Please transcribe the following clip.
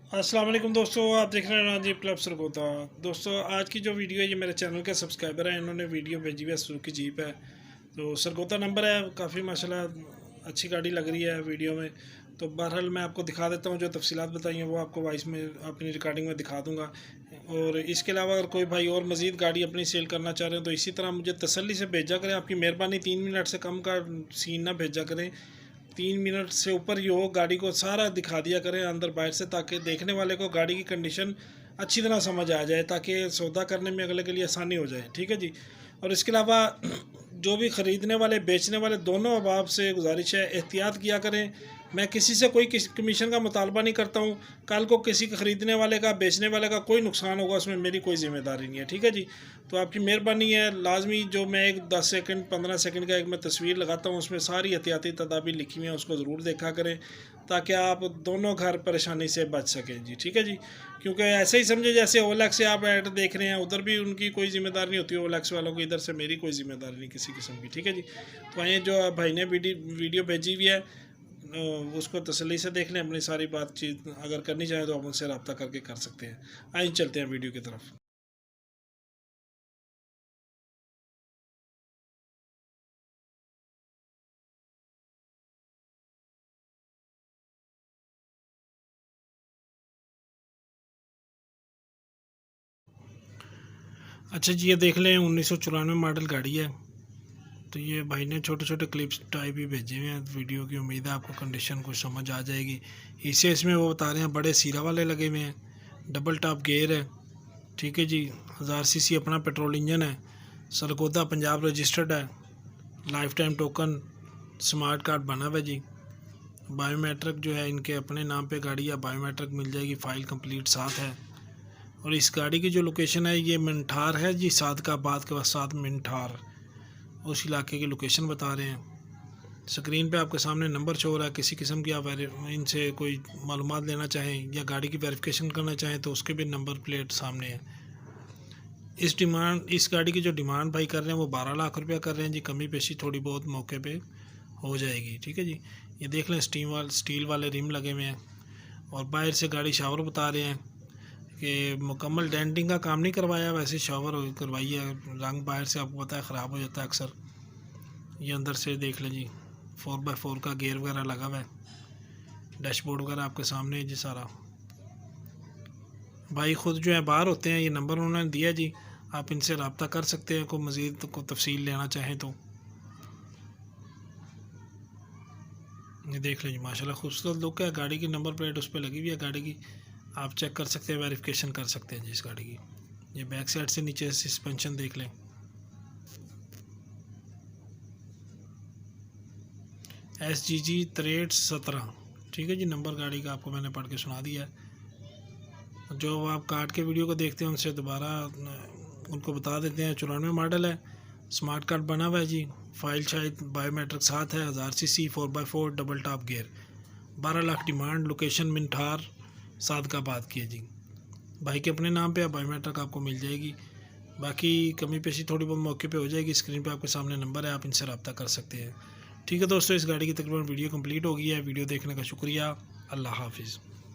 अस्सलाम वालेकुम दोस्तों, आप देख रहे हैं राजीव क्लब सरगोदा। दोस्तों, आज की जो वीडियो है ये मेरे चैनल के सब्सक्राइबर हैं, इन्होंने वीडियो भेजी हुई है। सुजुकी जीप है, तो सरगोदा नंबर है, काफ़ी माशाल्लाह अच्छी गाड़ी लग रही है वीडियो में। तो बहरहाल मैं आपको दिखा देता हूँ, जो तफसीलात बताई हैं वो आपको वॉइस में अपनी रिकॉर्डिंग में दिखा दूँगा। और इसके अलावा अगर कोई भाई और मज़ीद गाड़ी अपनी सेल करना चाह रहे हैं तो इसी तरह मुझे तसल्ली से भेजा करें। आपकी मेहरबानी, 3 मिनट से कम का सीन ना भेजा करें। 3 मिनट से ऊपर ही हो, गाड़ी को सारा दिखा दिया करें अंदर बाहर से, ताकि देखने वाले को गाड़ी की कंडीशन अच्छी तरह समझ आ जाए, ताकि सौदा करने में अगले के लिए आसानी हो जाए। ठीक है जी। और इसके अलावा जो भी ख़रीदने वाले बेचने वाले दोनों अहबाब से गुजारिश है, एहतियात किया करें। मैं किसी से कोई कमीशन का मुतालबा नहीं करता हूँ। कल को किसी के ख़रीदने वाले का, बेचने वाले का कोई नुकसान होगा, उसमें मेरी कोई ज़िम्मेदारी नहीं है। ठीक है जी। तो आपकी मेहरबानी है, लाजमी जो मैं एक 10 सेकंड 15 सेकंड का एक मैं तस्वीर लगाता हूँ, उसमें सारी एहतियाती तदाबीर लिखी हुई हैं, उसको ज़रूर देखा करें, ताकि आप दोनों घर परेशानी से बच सकें जी। ठीक है जी। क्योंकि ऐसे ही समझे जैसे ओलेक्स से आप ऐड देख रहे हैं, उधर भी उनकी कोई ज़िम्मेदारी नहीं होती ओलेक्स वालों को, इधर से मेरी कोई ज़िम्मेदारी नहीं किसी किस्म की। ठीक है जी। तो आइए, जो भाई ने वीडियो भेजी हुई है उसको तसल्ली से देख लें। अपनी सारी बातचीत अगर करनी चाहें तो आप उनसे रब्ता करके कर सकते हैं। आइए चलते हैं वीडियो की तरफ। अच्छा जी, ये देख लें, 1994 मॉडल गाड़ी है। तो ये भाई ने छोटे छोटे क्लिप्स टाइप भी भेजे हुए हैं वीडियो की। उम्मीद है आपको कंडीशन कुछ समझ आ जाएगी। इसे इसमें वो बता रहे हैं बड़े सीरा वाले लगे हुए हैं, डबल टॉप गेयर है। ठीक है जी। 1000 सीसी अपना पेट्रोल इंजन है। सरगोदा पंजाब रजिस्टर्ड है। Life time token smart card बना हुआ है जी। बायोमेट्रिक जो है इनके अपने नाम पे गाड़ी है, बायोमेट्रिक मिल जाएगी, फ़ाइल कंप्लीट साथ है। और इस गाड़ी की जो लोकेशन है ये मिनठार है जी, सादकाबाद के साथ मिनठार, उस इलाके की लोकेशन बता रहे हैं। स्क्रीन पे आपके सामने नंबर शो हो रहा है। किसी किस्म की आप इनसे कोई मालूमात लेना चाहें या गाड़ी की वेरिफिकेशन करना चाहें तो उसके भी नंबर प्लेट सामने है। इस गाड़ी की जो डिमांड भाई कर रहे हैं वो 12 लाख रुपया कर रहे हैं जी। कमी पेशी थोड़ी बहुत मौके पे हो जाएगी। ठीक है जी। ये देख लें, स्टील वाले रिम लगे हुए हैं। और बाहर से गाड़ी शावर बता रहे हैं कि मुकम्मल डेंटिंग का काम नहीं करवाया, वैसे शावर करवाई है। रंग बाहर से आपको पता है ख़राब हो जाता है अक्सर। ये अंदर से देख लें जी, 4x4 का गेयर वगैरह लगा हुआ है। डैशबोर्ड वगैरह आपके सामने है जी सारा। भाई ख़ुद जो है बाहर होते हैं, ये नंबर उन्होंने दिया जी, आप इनसे रब्ता कर सकते हैं, कोई मज़ीद को तफसील लेना चाहें तो। ये देख लीजिए, माशाल्लाह खूबसूरत लुक है। गाड़ी की नंबर प्लेट उस पर लगी हुई है गाड़ी की, आप चेक कर सकते हैं, वेरिफिकेशन कर सकते हैं जी इस गाड़ी की। ये बैक साइड से नीचे सस्पेंशन देख लें। SGG 6317। ठीक है जी। नंबर गाड़ी का आपको मैंने पढ़ के सुना दिया है। जो आप काट के वीडियो को देखते हैं उनसे दोबारा उनको बता देते हैं। 94 मॉडल है, स्मार्ट कार्ड बना हुआ है जी, फाइल शायद बायोमेट्रिक साथ है। 1000 CC 4x4 double top gear, 12 lakh demand. Location Minthar Sadiqabad की है जी। भाई के अपने नाम पे है, बायोमेट्रिक आपको मिल जाएगी। बाकी कमी पेशी थोड़ी बहुत मौके पे हो जाएगी। स्क्रीन पे आपके सामने नंबर है, आप इनसे रब्ता कर सकते हैं। ठीक है दोस्तों, इस गाड़ी की तकरीबन वीडियो कंप्लीट हो गई है। वीडियो देखने का शुक्रिया। अल्लाह हाफिज़।